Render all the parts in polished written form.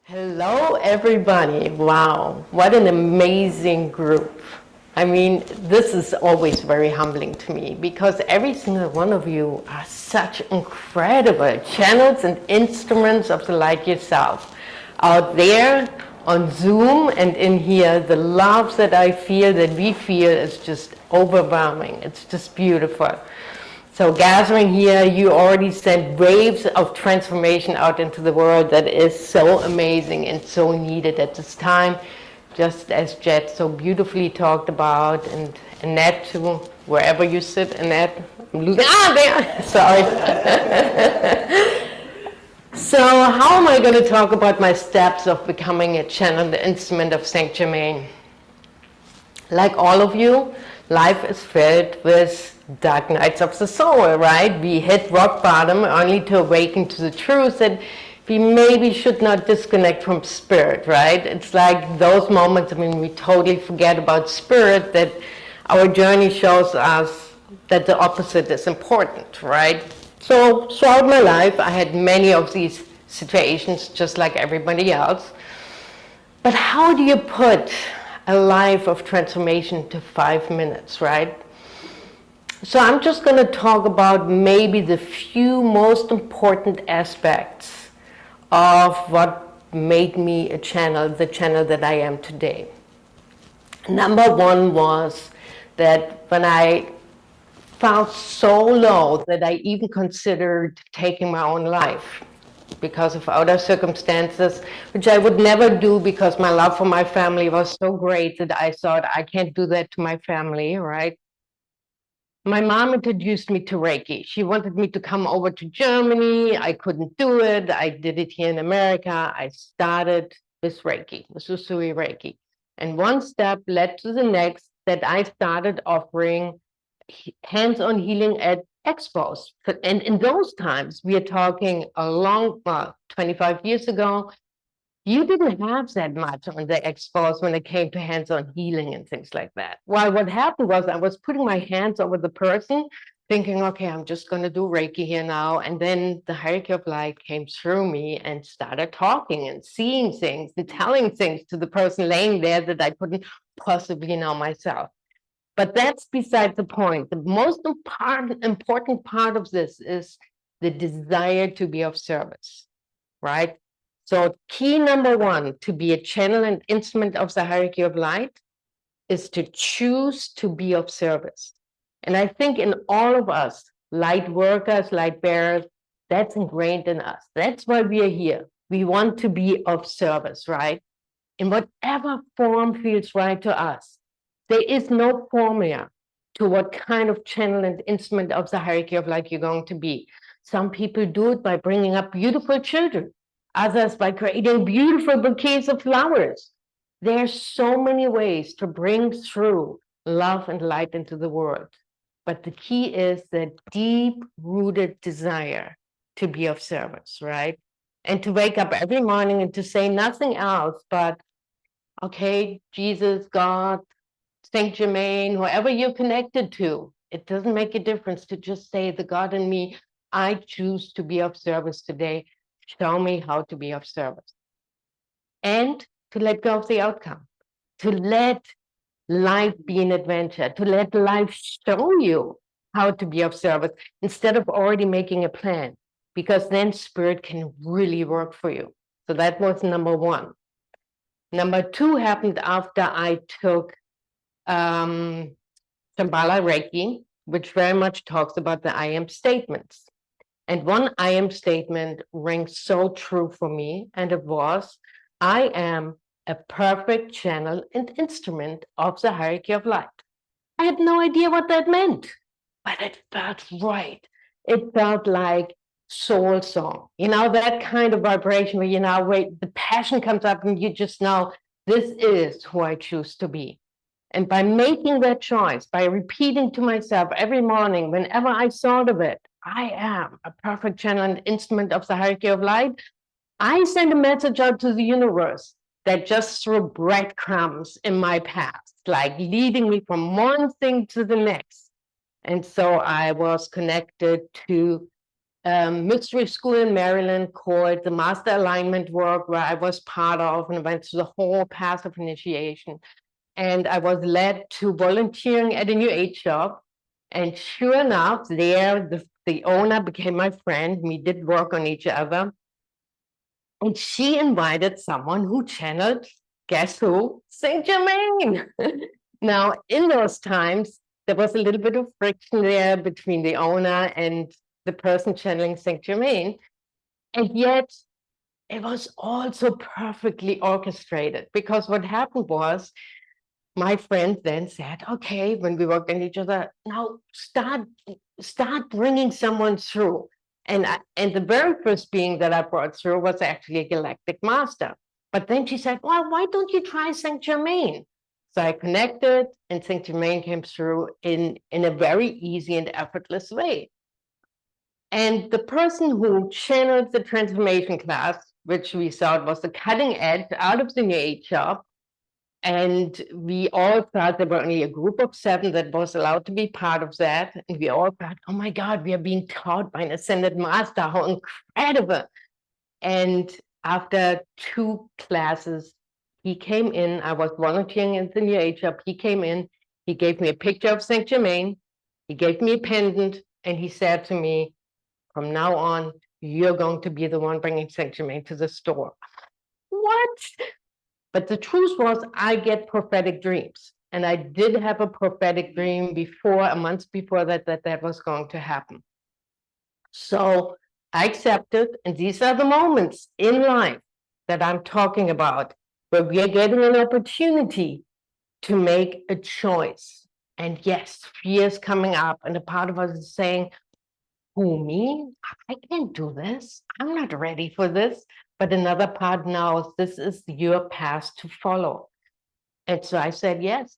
Hello, everybody. Wow, what an amazing group. I mean, this is always very humbling to me because every single one of you are such incredible channels and instruments of the light yourself. Out there on Zoom and in here, the love that I feel, that we feel, is just overwhelming. It's just beautiful. So gathering here, you already sent waves of transformation out into the world that is so amazing and so needed at this time, just as Jet so beautifully talked about, and Annette too, wherever you sit, Annette. I'm losing, there, sorry. So how am I going to talk about my steps of becoming a channel, the instrument of Saint Germain? Like all of you, life is filled with dark nights of the soul, right? We hit rock bottom only to awaken to the truth that we maybe should not disconnect from spirit, right? It's like those moments when we totally forget about spirit, that our journey shows us that the opposite is important, right? So throughout my life, I had many of these situations, just like everybody else. But how do you put a life of transformation to 5 minutes, right? So I'm just going to talk about maybe the few most important aspects of what made me a channel, the channel that I am today. Number one was that when I felt so low that I even considered taking my own life because of other circumstances, which I would never do because my love for my family was so great that I thought I can't do that to my family, right? My mom introduced me to Reiki. She wanted me to come over to Germany. I couldn't do it. I did it here in America. I started with Reiki, with Usui Reiki. And one step led to the next, that I started offering hands-on healing at expos. And in those times, we are talking a long, 25 years ago, you didn't have that much on the expos when it came to hands-on healing and things like that. Well, what happened was I was putting my hands over the person, thinking, okay, I'm just going to do Reiki here now. And then the hierarchy of light came through me and started talking and seeing things and telling things to the person laying there that I couldn't possibly know myself. But that's beside the point. The most important part of this is the desire to be of service, right? So key number one to be a channel and instrument of the hierarchy of light is to choose to be of service. And I think in all of us, light workers, light bearers, that's ingrained in us. That's why we are here. We want to be of service, right? In whatever form feels right to us. There is no formula to what kind of channel and instrument of the hierarchy of light you're going to be. Some people do it by bringing up beautiful children, others by creating beautiful bouquets of flowers. There are so many ways to bring through love and light into the world. But the key is the deep-rooted desire to be of service, right? And to wake up every morning and to say nothing else but, okay, Jesus, God, Saint Germain, whoever you're connected to, it doesn't make a difference to just say, the God in me, I choose to be of service today. Show me how to be of service. And to let go of the outcome, to let life be an adventure, to let life show you how to be of service instead of already making a plan, because then spirit can really work for you. So that was number one. Number two happened after I took Shambhala Reiki, which very much talks about the I am statements. And one I am statement rings so true for me, and it was, I am a perfect channel and instrument of the hierarchy of light. I had no idea what that meant, but it felt right. It felt like soul song, that kind of vibration where the passion comes up and you just know, this is who I choose to be. And by making that choice, by repeating to myself every morning, whenever I thought of it, I am a perfect channel and instrument of the hierarchy of light, I send a message out to the universe that just threw breadcrumbs in my past, like leading me from one thing to the next. And so I was connected to mystery school in Maryland called the Master Alignment Work, where I was part of and went through the whole path of initiation. And I was led to volunteering at a New Age shop. And sure enough, there the owner became my friend. We did work on each other. And she invited someone who channeled, guess who? Saint Germain. Now, in those times, there was a little bit of friction there between the owner and the person channeling Saint Germain. And yet, it was also perfectly orchestrated, because what happened was my friend then said, okay, when we worked on each other, now start bringing someone through. And the very first being that I brought through was actually a galactic master. But then she said, well, why don't you try Saint Germain? So I connected, and Saint Germain came through in a very easy and effortless way. And the person who channeled the transformation class, which we thought was the cutting edge out of the New Age shop, and we all thought there were only a group of 7 that was allowed to be part of that. And we all thought, oh my God, we are being taught by an ascended master. How incredible. And after 2 classes, he came in. I was volunteering in the New Age shop. He came in. He gave me a picture of Saint Germain. He gave me a pendant. And he said to me, from now on, you're going to be the one bringing Saint Germain to the store. What? But the truth was, I get prophetic dreams. And I did have a prophetic dream before, a month before that was going to happen. So I accepted, and these are the moments in life that I'm talking about, where we are getting an opportunity to make a choice. And yes, fear is coming up, and a part of us is saying, who, me? I can't do this. I'm not ready for this. But another part knows this is your path to follow. And so I said yes.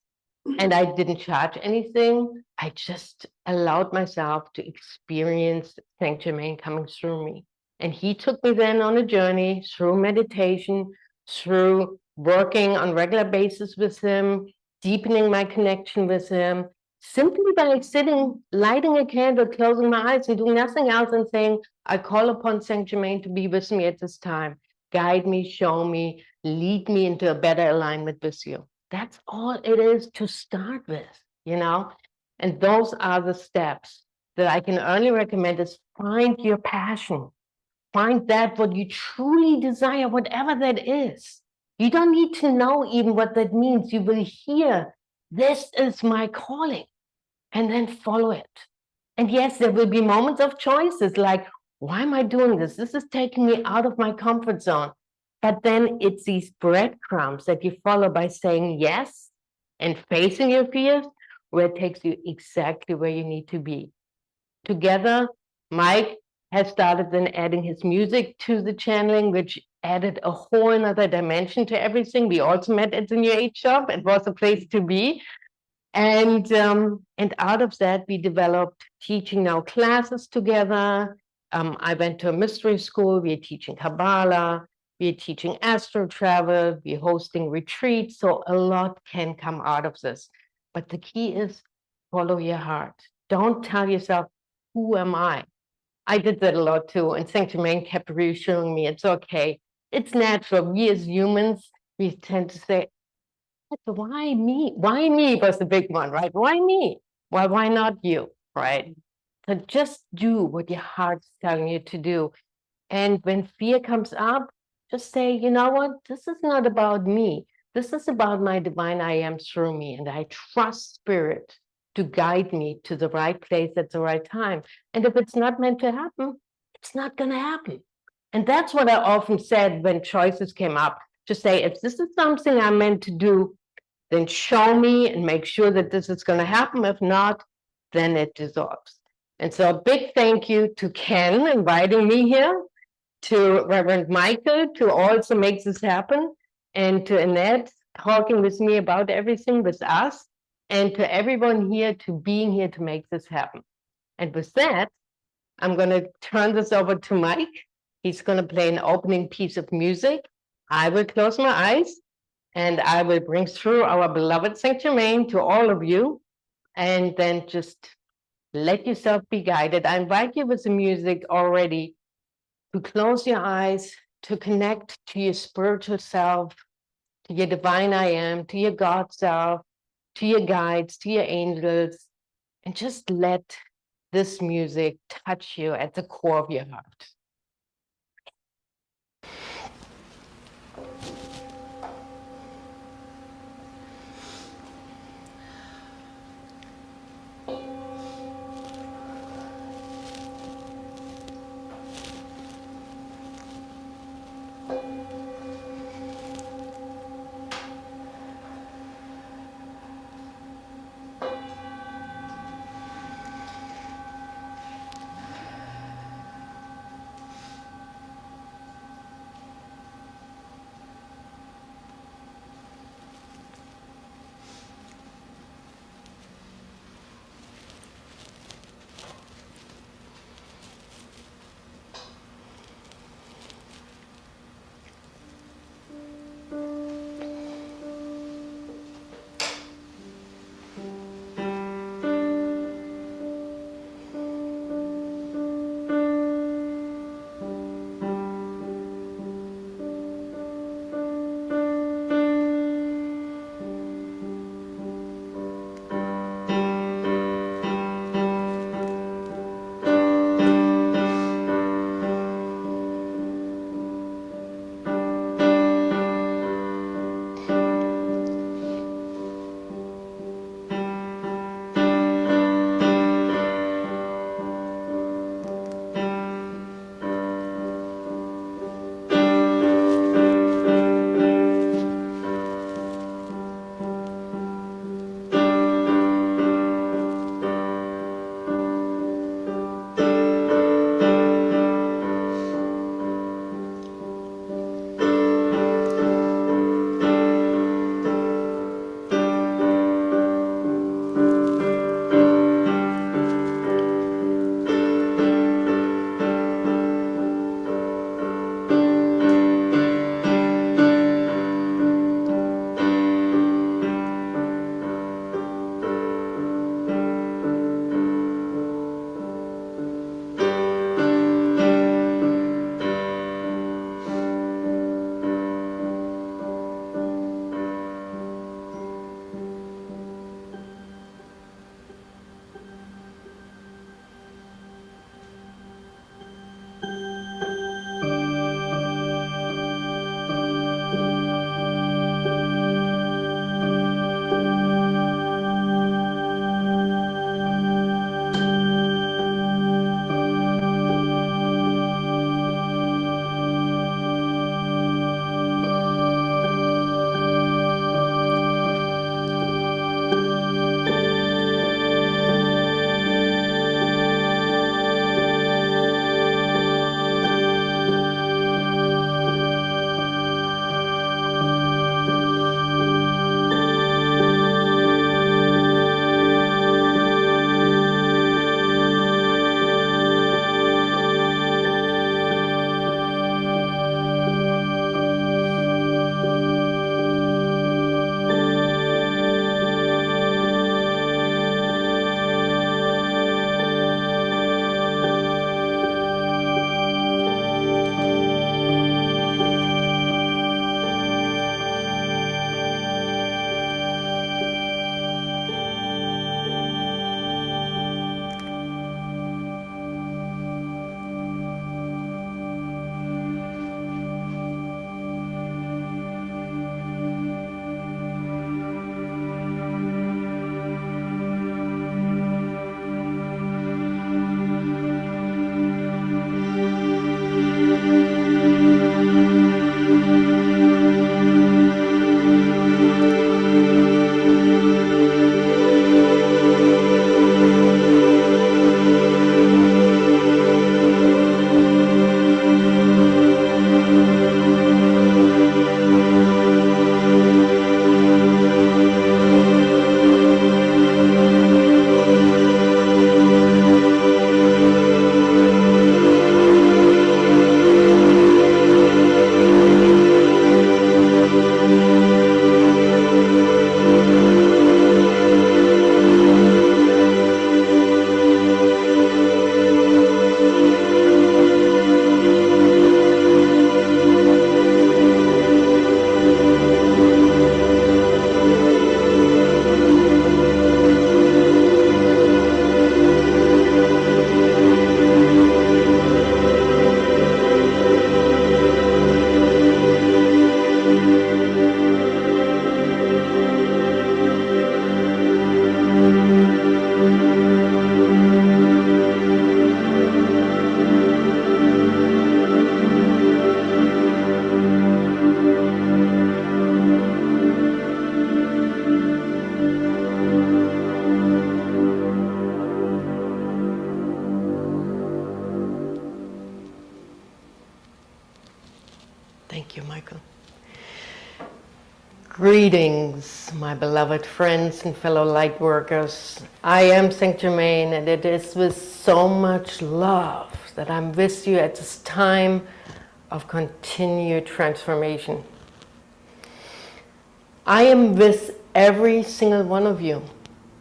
And I didn't charge anything. I just allowed myself to experience Saint Germain coming through me. And he took me then on a journey through meditation, through working on regular basis with him, deepening my connection with him, simply by sitting, lighting a candle, closing my eyes, and doing nothing else, and saying, I call upon Saint Germain to be with me at this time. Guide me, show me, lead me into a better alignment with you. That's all it is to start with, you know? And those are the steps that I can only recommend is find your passion. Find that what you truly desire, whatever that is. You don't need to know even what that means. You will hear, this is my calling, and then follow it. And yes, there will be moments of choices like, why am I doing this? This is taking me out of my comfort zone. But then it's these breadcrumbs that you follow by saying yes and facing your fears, where it takes you exactly where you need to be. Together, Mike has started then adding his music to the channeling, which added a whole another dimension to everything. We also met at the New Age shop. It was a place to be. And out of that, we developed teaching now classes together. I went to a mystery school. We're teaching Kabbalah. We're teaching astro travel. We're hosting retreats. So a lot can come out of this. But the key is follow your heart. Don't tell yourself, who am I? I did that a lot too. And Saint Germain kept reassuring me, it's okay. It's natural. We as humans, we tend to say, why me? Why me was the big one, right? Why me? Why not you, right? So just do what your heart's telling you to do. And when fear comes up, just say, you know what? This is not about me. This is about my divine I am through me. And I trust spirit to guide me to the right place at the right time. And if it's not meant to happen, it's not going to happen. And that's what I often said when choices came up, to say, if this is something I'm meant to do, then show me and make sure that this is going to happen. If not, then it dissolves. And so a big thank you to Ken inviting me here, to Reverend Michael to also make this happen, and to Annette talking with me about everything with us, and to everyone here to being here to make this happen. And with that, I'm going to turn this over to Mike. He's going to play an opening piece of music. I will close my eyes, and I will bring through our beloved Saint Germain to all of you, and then just Let yourself be guided. I invite you with the music already to close your eyes, to connect to your spiritual self, to your divine I am, to your God self, to your guides, to your angels, and just let this music touch you at the core of your heart. Greetings, my beloved friends and fellow light workers. I am Saint Germain, and it is with so much love that I'm with you at this time of continued transformation. I am with every single one of you,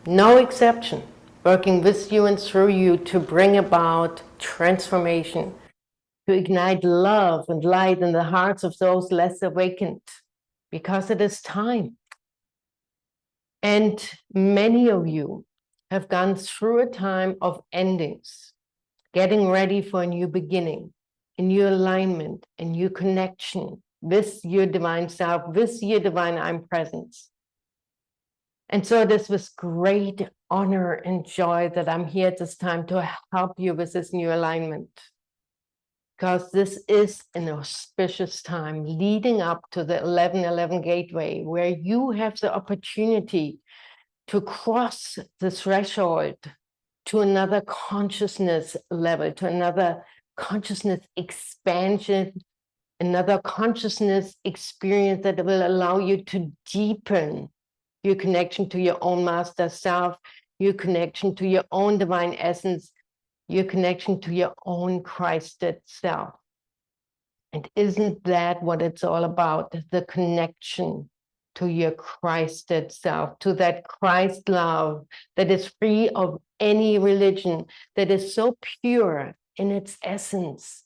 no exception, working with you and through you to bring about transformation, to ignite love and light in the hearts of those less awakened, because it is time. And many of you have gone through a time of endings, getting ready for a new beginning, a new alignment, a new connection with your divine self, with your divine I'm presence. And so it is with great honor and joy that I'm here at this time to help you with this new alignment. Because this is an auspicious time leading up to the 11:11 gateway, where you have the opportunity to cross the threshold to another consciousness level, to another consciousness expansion, another consciousness experience that will allow you to deepen your connection to your own master self, your connection to your own divine essence, your connection to your own Christed self. And isn't that what it's all about? The connection to your Christed self, to that Christ love that is free of any religion, that is so pure in its essence,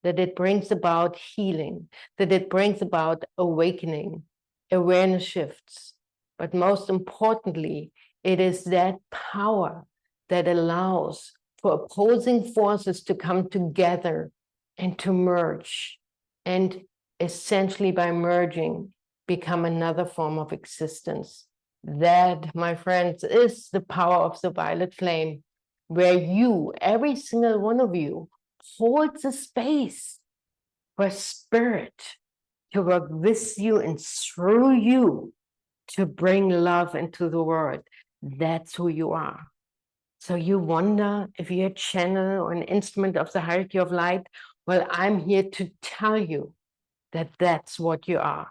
that it brings about healing, that it brings about awakening, awareness shifts. But most importantly, it is that power that allows for opposing forces to come together and to merge, and essentially by merging, become another form of existence. That, my friends, is the power of the violet flame, where you, every single one of you, holds a space for spirit to work with you and through you to bring love into the world. That's who you are. So you wonder if you're a channel or an instrument of the hierarchy of light. Well, I'm here to tell you that that's what you are.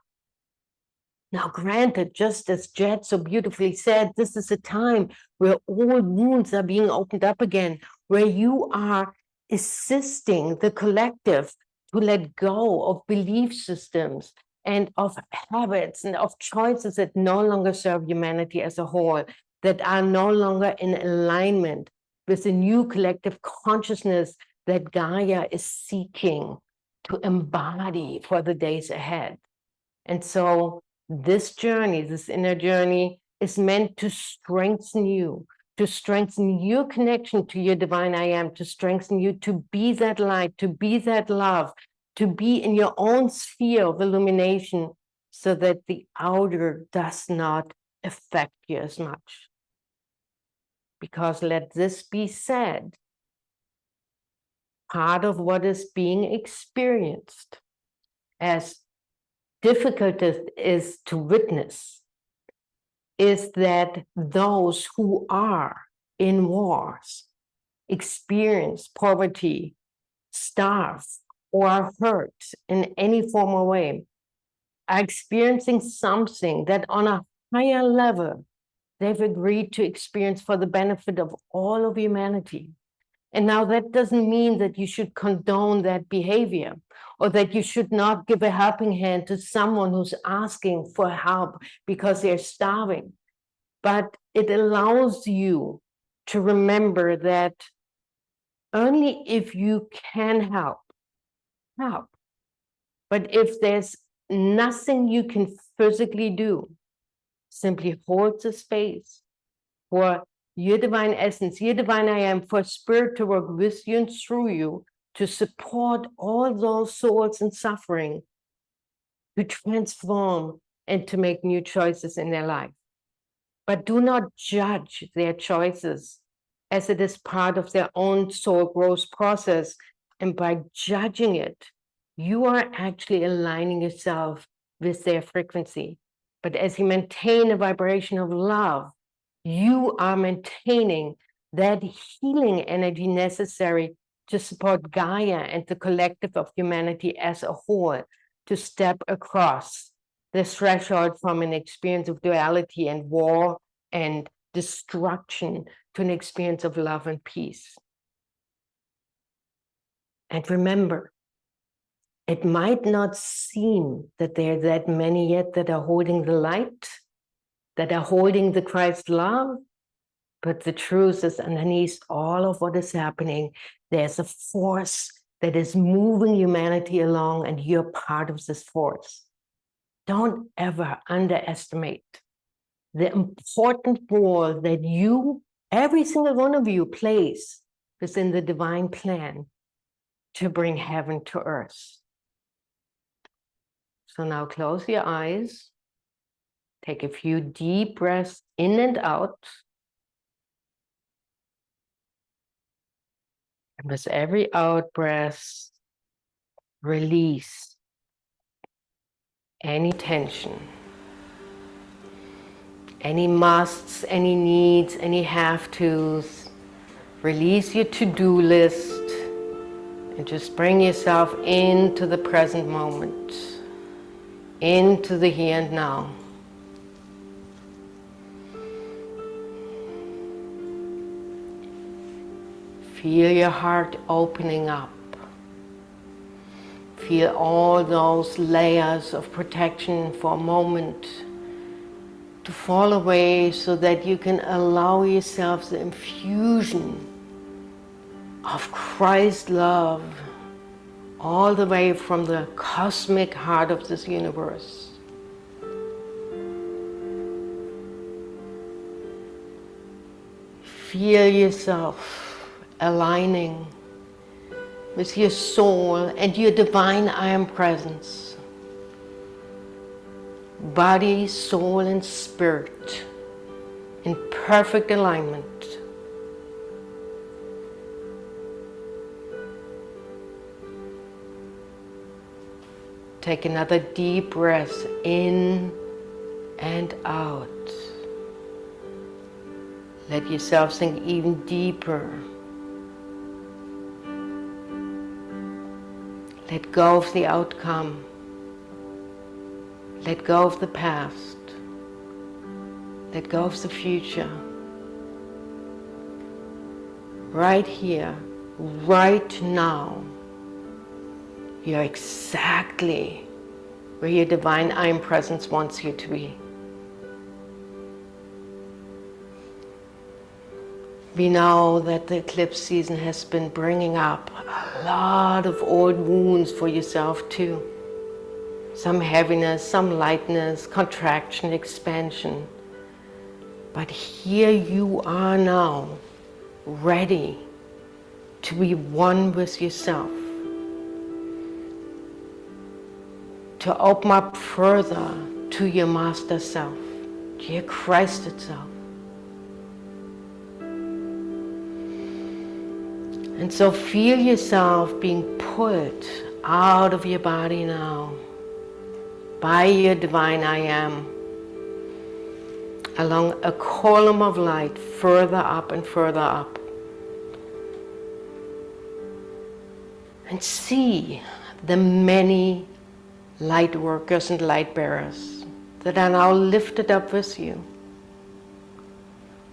Now, granted, just as Jed so beautifully said, this is a time where old wounds are being opened up again, where you are assisting the collective to let go of belief systems and of habits and of choices that no longer serve humanity as a whole, that are no longer in alignment with the new collective consciousness that Gaia is seeking to embody for the days ahead. And so this journey, this inner journey, is meant to strengthen you, to strengthen your connection to your divine I am, to strengthen you to be that light, to be that love, to be in your own sphere of illumination, so that the outer does not affect you as much. Because let this be said, part of what is being experienced, as difficult as it is to witness, is that those who are in wars, experience poverty, starve, or are hurt in any form or way, are experiencing something that on a higher level they've agreed to experience for the benefit of all of humanity. And now that doesn't mean that you should condone that behavior, or that you should not give a helping hand to someone who's asking for help because they're starving. But it allows you to remember that only if you can help, help. But if there's nothing you can physically do, simply hold the space for your divine essence, your divine I am, for spirit to work with you and through you to support all those souls in suffering, to transform and to make new choices in their life. But do not judge their choices, as it is part of their own soul growth process. And by judging it, you are actually aligning yourself with their frequency. But as you maintain a vibration of love, you are maintaining that healing energy necessary to support Gaia and the collective of humanity as a whole to step across the threshold from an experience of duality and war and destruction to an experience of love and peace. And remember, it might not seem that there are that many yet that are holding the light, that are holding the Christ love, but the truth is underneath all of what is happening, there's a force that is moving humanity along, and you're part of this force. Don't ever underestimate the important role that you, every single one of you, plays within the divine plan to bring heaven to earth. So now close your eyes, take a few deep breaths in and out. And with every out breath, release any tension, any musts, any needs, any have-tos. Release your to-do list and just bring yourself into the present moment, into the here and now. Feel your heart opening up. Feel all those layers of protection for a moment to fall away so that you can allow yourself the infusion of Christ's love all the way from the cosmic heart of this universe. Feel yourself aligning with your soul and your divine I Am presence. Body, soul, and spirit in perfect alignment. Take another deep breath in and out. Let yourself sink even deeper. Let go of the outcome. Let go of the past. Let go of the future. Right here, right now, you're exactly where your divine I Am presence wants you to be. We know that the eclipse season has been bringing up a lot of old wounds for yourself too. Some heaviness, some lightness, contraction, expansion. But here you are now, ready to be one with yourself. To open up further to your master self, to your Christ itself. And so feel yourself being pulled out of your body now by your divine I Am, along a column of light further up and further up. And see the many light workers and light bearers that are now lifted up with you.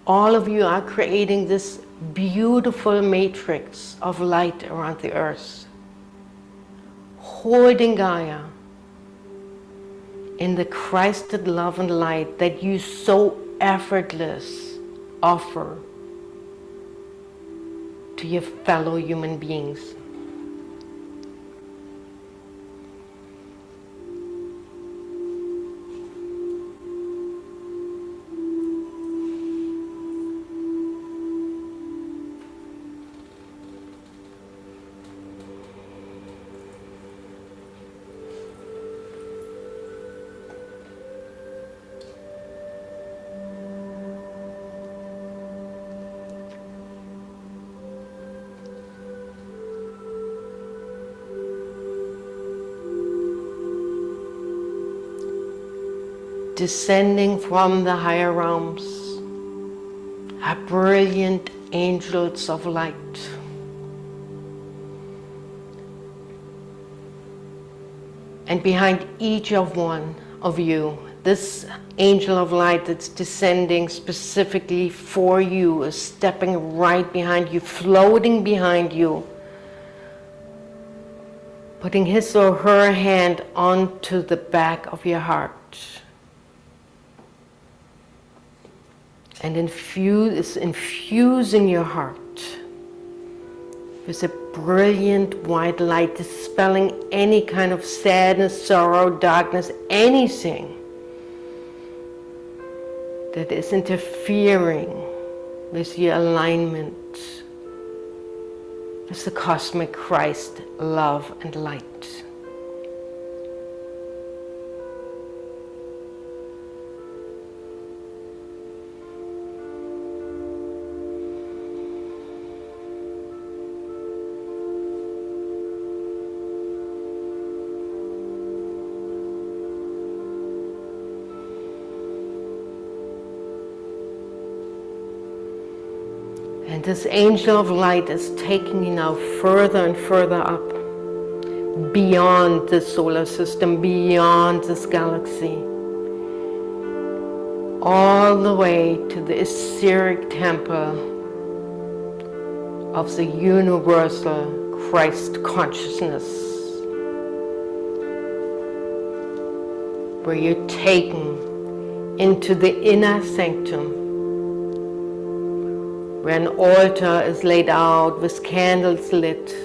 All of you are creating this beautiful matrix of light around the earth, holding Gaia in the Christed love and light that you so effortless offer to your fellow human beings. Descending from the higher realms are brilliant angels of light. And behind each of one of you. This angel of light that's descending specifically for you is stepping right behind you, floating behind you, putting his or her hand onto the back of your heart. And is infusing your heart with a brilliant white light, dispelling any kind of sadness, sorrow, darkness, anything that is interfering with your alignment with the cosmic Christ, love and light. And this angel of light is taking you now further and further up, beyond the solar system, beyond this galaxy, all the way to the etheric temple of the universal Christ consciousness, where you're taken into the inner sanctum, where an altar is laid out with candles lit,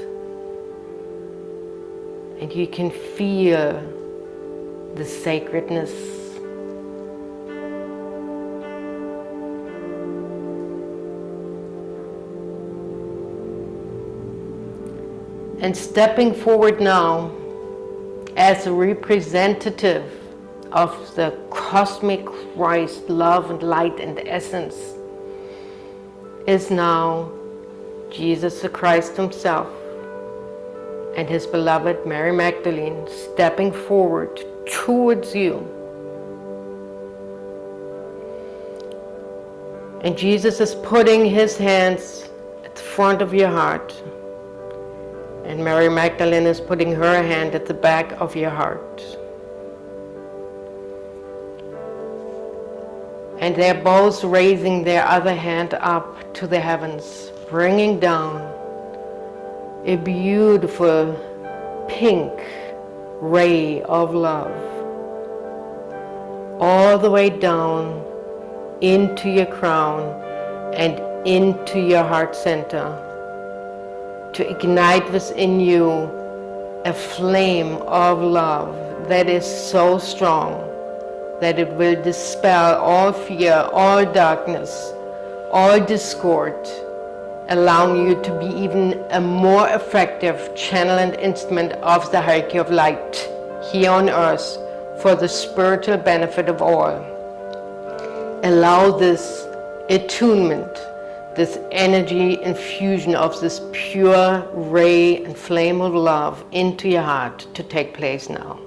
and you can feel the sacredness. And stepping forward now as a representative of the cosmic Christ, love and light and essence, is now Jesus the Christ himself and his beloved Mary Magdalene stepping forward towards you. And Jesus is putting his hands at the front of your heart, and Mary Magdalene is putting her hand at the back of your heart. And they're both raising their other hand up to the heavens, bringing down a beautiful pink ray of love all the way down into your crown and into your heart center, to ignite within you a flame of love that is so strong that it will dispel all fear, all darkness, all discord, allowing you to be even a more effective channel and instrument of the hierarchy of light here on earth for the spiritual benefit of all. Allow this attunement, this energy infusion of this pure ray and flame of love into your heart to take place now.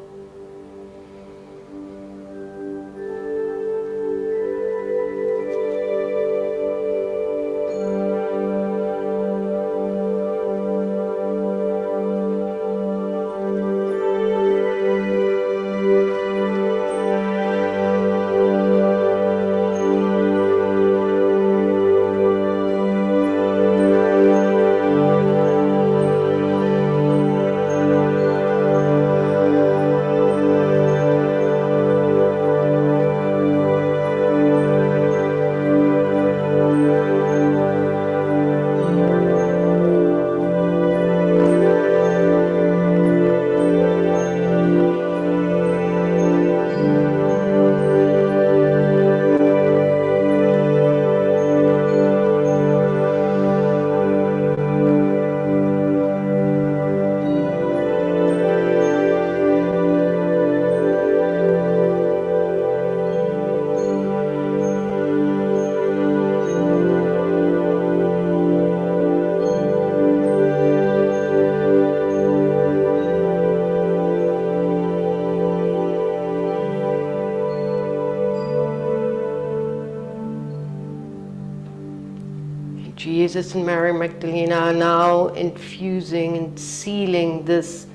Jesus and Mary Magdalene are now infusing and sealing this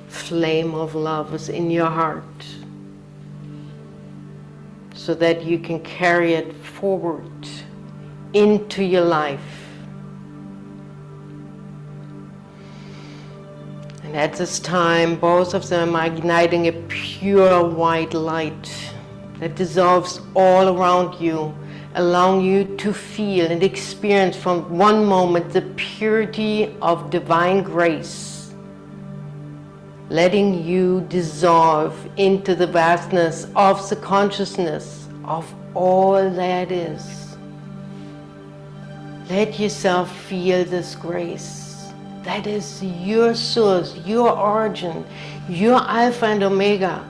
flame of love within your heart. so that you can carry it forward into your life. And at this time, both of them are igniting a pure white light that dissolves all around you, allowing you to feel and experience from one moment the purity of divine grace, letting you dissolve into the vastness of the consciousness of all that is. Let yourself feel this grace. That is your source, your origin, your Alpha and Omega.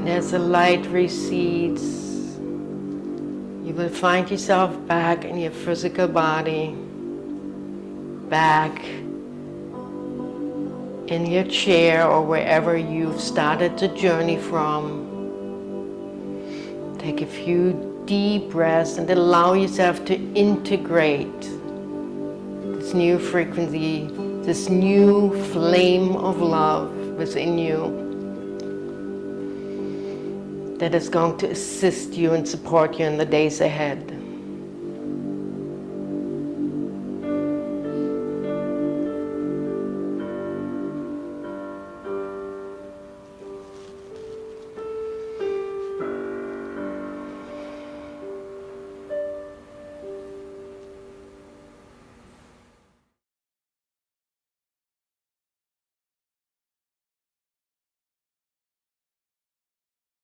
As the light recedes, you will find yourself back in your physical body, back in your chair or wherever you've started the journey from. Take a few deep breaths and allow yourself to integrate this new frequency, this new flame of love within you, that is going to assist you and support you in the days ahead.